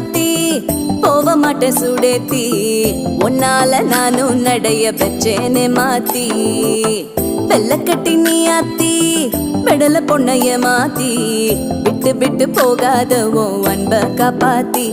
மாத்தி போக மாட்டேன் சுடேத்தி உன்னால நானும் நடைய வச்சேனே மாத்தி வெள்ள கட்டி நீ ஆத்தி பெடல பொண்ணைய மாத்தி விட்டு விட்டு போகாத உன் அன்ப காப்பாத்தி